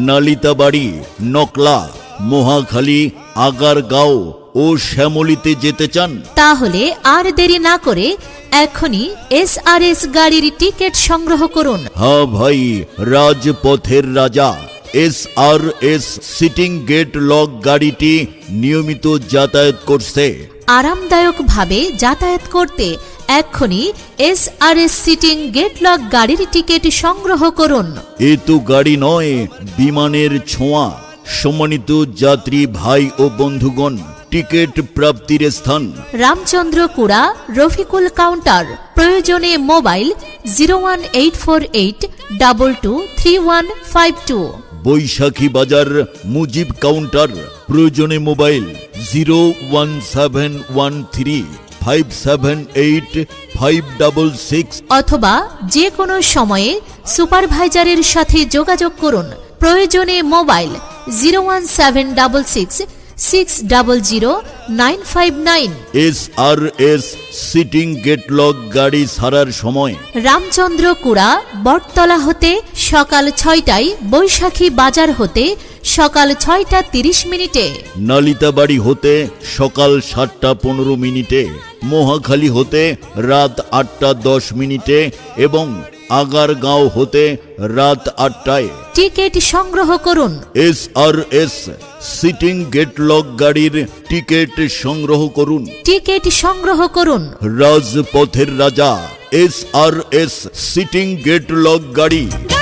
নালিতাবাড়ি, নকলা, মহাখালী, আগারগাঁও ও শ্যামলীতে যেতে চান? তাহলে আর দেরি না করে এখনই SRS গাড়ির টিকিট সংগ্রহ করুন। হ্যাঁ ভাই, রাজপথের রাজা SRS সিটিং গেট লক গাড়িটি নিয়মিত যাতায়াত করছে। আরামদায়কভাবে যাতায়াত করতে এক্ষুনি SRS সিটিং গেট লক গাড়ির টিকিট সংগ্রহ করুন। এ তো গাড়ি নয়, বিমানের ছোঁয়া। সম্মানিত যাত্রী ভাই ও বন্ধুগণ, টিকিট প্রাপ্তির স্থান রামচন্দ্র কুড়া, রফিকুল কাউন্টার। প্রয়োজনে মোবাইল 01848223152। বৈশাখী বাজার, মুজিব কাউন্টার। প্রয়োজনে মোবাইল 01713578566 অথবা যে কোনো সময়ে সুপারভাইজারের সাথে যোগাযোগ করুন। প্রয়োজনে mobile 01766000959। SRS seating gate lock গাড়ি ছাড়ার সময় রামচন্দ্র কুড়া, বটতলা হতে সকাল 6টায়, বৈশাখী বাজার হতে সকাল 6টা 30 মিনিটে, নালিতাবাড়ি হতে সকাল 7টা 15 মিনিটে, মহাখালী হতে রাত 8টা 10 মিনিটে এবং আগারগাঁও হতে রাত 8টায়। টিকিট সংগ্রহ করুন। SRS সিটিং গেট লক গাড়ির টিকিট সংগ্রহ করুন। টিকিট সংগ্রহ করুন। রাজপথের রাজা SRS সিটিং গেট লক গাড়ি।